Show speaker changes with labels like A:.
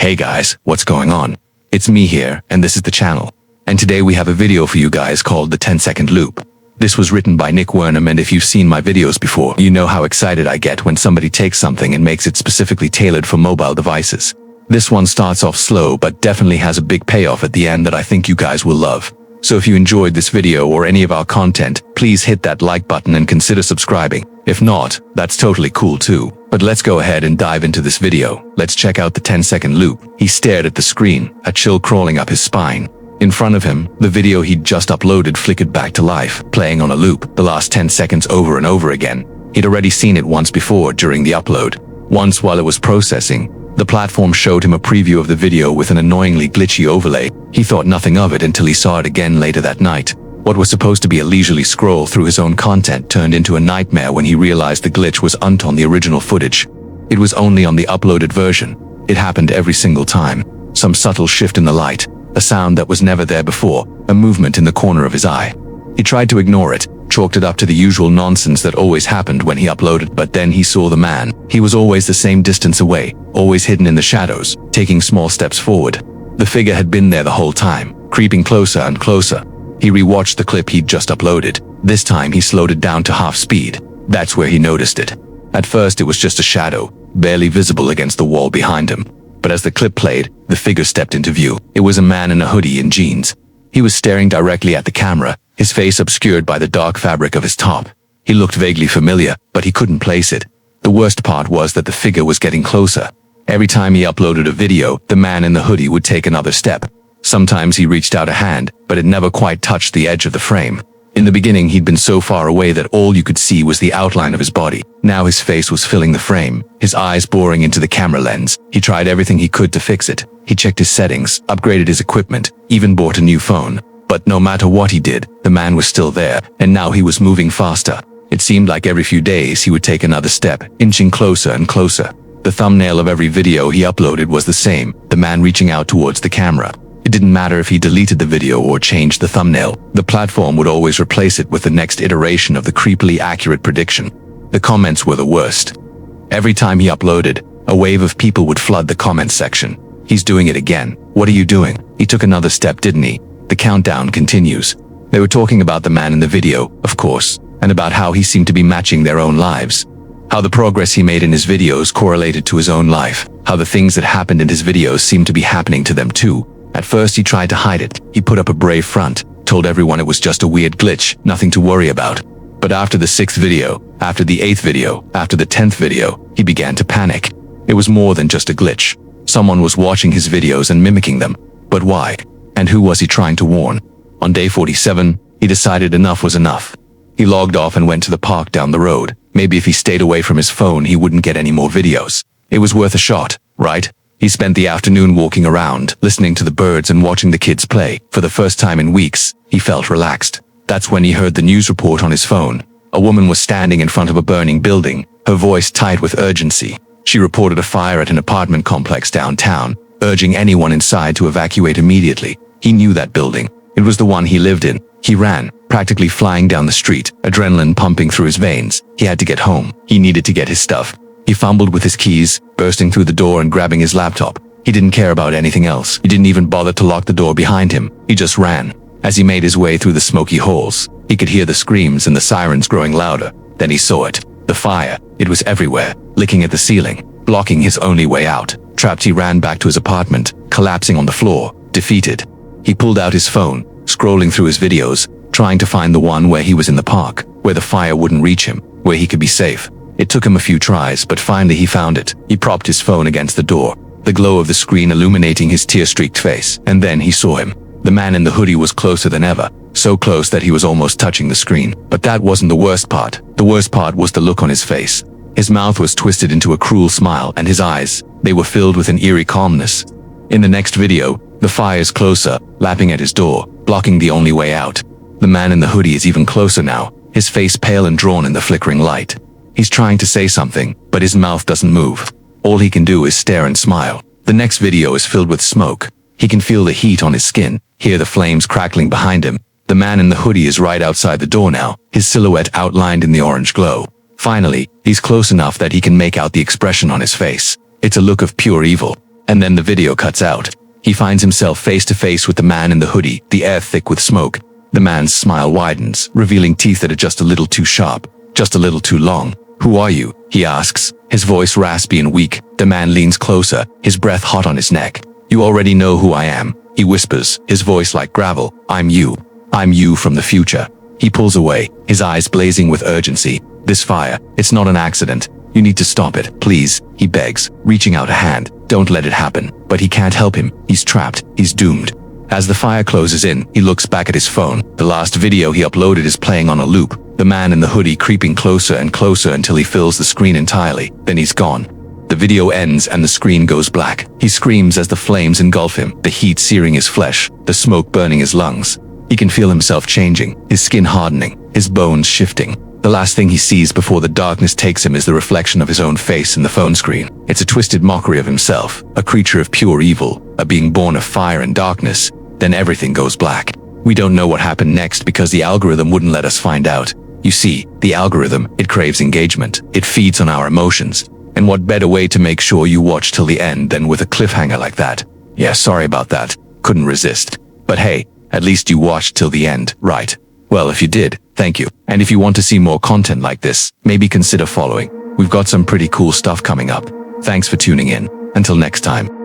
A: Hey guys, what's going on? It's me here, and this is the channel. And today we have a video for you guys called the 10-second loop. This was written by Nick Wernham, and if you've seen my videos before, you know how excited I get when somebody takes something and makes it specifically tailored for mobile devices. This one starts off slow but definitely has a big payoff at the end that I think you guys will love. So if you enjoyed this video or any of our content, please hit that like button and consider subscribing. If not, that's totally cool too. But let's go ahead and dive into this video. Let's check out the 10-second loop. He stared at the screen, a chill crawling up his spine. In front of him, the video he'd just uploaded flickered back to life, playing on a loop, the last 10 seconds over and over again. He'd already seen it once before during the upload. Once while it was processing, the platform showed him a preview of the video with an annoyingly glitchy overlay. He thought nothing of it until he saw it again later that night. What was supposed to be a leisurely scroll through his own content turned into a nightmare when he realized the glitch wasn't on the original footage. It was only on the uploaded version. It happened every single time. Some subtle shift in the light, a sound that was never there before, a movement in the corner of his eye. He tried to ignore it, chalked it up to the usual nonsense that always happened when he uploaded, but then he saw the man. He was always the same distance away, always hidden in the shadows, taking small steps forward. The figure had been there the whole time, creeping closer and closer. He rewatched the clip he'd just uploaded. This time he slowed it down to half speed. That's where he noticed it. At first it was just a shadow, barely visible against the wall behind him. But as the clip played, the figure stepped into view. It was a man in a hoodie and jeans. He was staring directly at the camera, his face obscured by the dark fabric of his top. He looked vaguely familiar, but he couldn't place it. The worst part was that the figure was getting closer. Every time he uploaded a video, the man in the hoodie would take another step. Sometimes he reached out a hand, but it never quite touched the edge of the frame. In the beginning, he'd been so far away that all you could see was the outline of his body. Now his face was filling the frame, his eyes boring into the camera lens. He tried everything he could to fix it. He checked his settings, upgraded his equipment, even bought a new phone. But no matter what he did, the man was still there, and now he was moving faster. It seemed like every few days he would take another step, inching closer and closer. The thumbnail of every video he uploaded was the same, the man reaching out towards the camera. It didn't matter if he deleted the video or changed the thumbnail. The platform would always replace it with the next iteration of the creepily accurate prediction. The comments were the worst. Every time he uploaded, a wave of people would flood the comments section. He's doing it again. What are you doing? He took another step, didn't he? The countdown continues. They were talking about the man in the video, of course, and about how he seemed to be matching their own lives. How the progress he made in his videos correlated to his own life. How the things that happened in his videos seemed to be happening to them too. At first he tried to hide it. He put up a brave front, told everyone it was just a weird glitch, nothing to worry about. But after the 6th video, after the 8th video, after the 10th video, he began to panic. It was more than just a glitch. Someone was watching his videos and mimicking them. But why? And who was he trying to warn? On day 47, he decided enough was enough. He logged off and went to the park down the road. Maybe if he stayed away from his phone, he wouldn't get any more videos. It was worth a shot, right? He spent the afternoon walking around, listening to the birds and watching the kids play. For the first time in weeks, he felt relaxed. That's when he heard the news report on his phone. A woman was standing in front of a burning building, her voice tight with urgency. She reported a fire at an apartment complex downtown, urging anyone inside to evacuate immediately. He knew that building. It was the one he lived in. He ran, practically flying down the street, adrenaline pumping through his veins. He had to get home. He needed to get his stuff. He fumbled with his keys, bursting through the door and grabbing his laptop. He didn't care about anything else. He didn't even bother to lock the door behind him. He just ran. As he made his way through the smoky halls, he could hear the screams and the sirens growing louder. Then he saw it. The fire. It was everywhere, licking at the ceiling, blocking his only way out. Trapped, he ran back to his apartment, collapsing on the floor, defeated. He pulled out his phone, scrolling through his videos, trying to find the one where he was in the park, where the fire wouldn't reach him, where he could be safe. It took him a few tries, but finally he found it. He propped his phone against the door, the glow of the screen illuminating his tear-streaked face. And then he saw him. The man in the hoodie was closer than ever, so close that he was almost touching the screen. But that wasn't the worst part. The worst part was the look on his face. His mouth was twisted into a cruel smile, and his eyes, they were filled with an eerie calmness. In the next video, the fire's closer, lapping at his door, blocking the only way out. The man in the hoodie is even closer now, his face pale and drawn in the flickering light. He's trying to say something, but his mouth doesn't move. All he can do is stare and smile. The next video is filled with smoke. He can feel the heat on his skin, hear the flames crackling behind him. The man in the hoodie is right outside the door now, his silhouette outlined in the orange glow. Finally, he's close enough that he can make out the expression on his face. It's a look of pure evil. And then the video cuts out. He finds himself face to face with the man in the hoodie, the air thick with smoke. The man's smile widens, revealing teeth that are just a little too sharp, just a little too long. "Who are you?" he asks, his voice raspy and weak. The man leans closer, his breath hot on his neck. "You already know who I am," he whispers, his voice like gravel. "I'm you. I'm you from the future." He pulls away, his eyes blazing with urgency. "This fire, it's not an accident. You need to stop it, please," he begs, reaching out a hand. "Don't let it happen." But he can't help him. He's trapped. He's doomed. As the fire closes in, he looks back at his phone. The last video he uploaded is playing on a loop. The man in the hoodie creeping closer and closer until he fills the screen entirely. Then he's gone. The video ends and the screen goes black. He screams as the flames engulf him, the heat searing his flesh, the smoke burning his lungs. He can feel himself changing, his skin hardening, his bones shifting. The last thing he sees before the darkness takes him is the reflection of his own face in the phone screen. It's a twisted mockery of himself, a creature of pure evil, a being born of fire and darkness. Then everything goes black. We don't know what happened next because the algorithm wouldn't let us find out. You see, the algorithm, it craves engagement. It feeds on our emotions. And what better way to make sure you watch till the end than with a cliffhanger like that? Yeah, sorry about that. Couldn't resist. But hey, at least you watched till the end, right? Well, if you did, thank you. And if you want to see more content like this, maybe consider following. We've got some pretty cool stuff coming up. Thanks for tuning in. Until next time.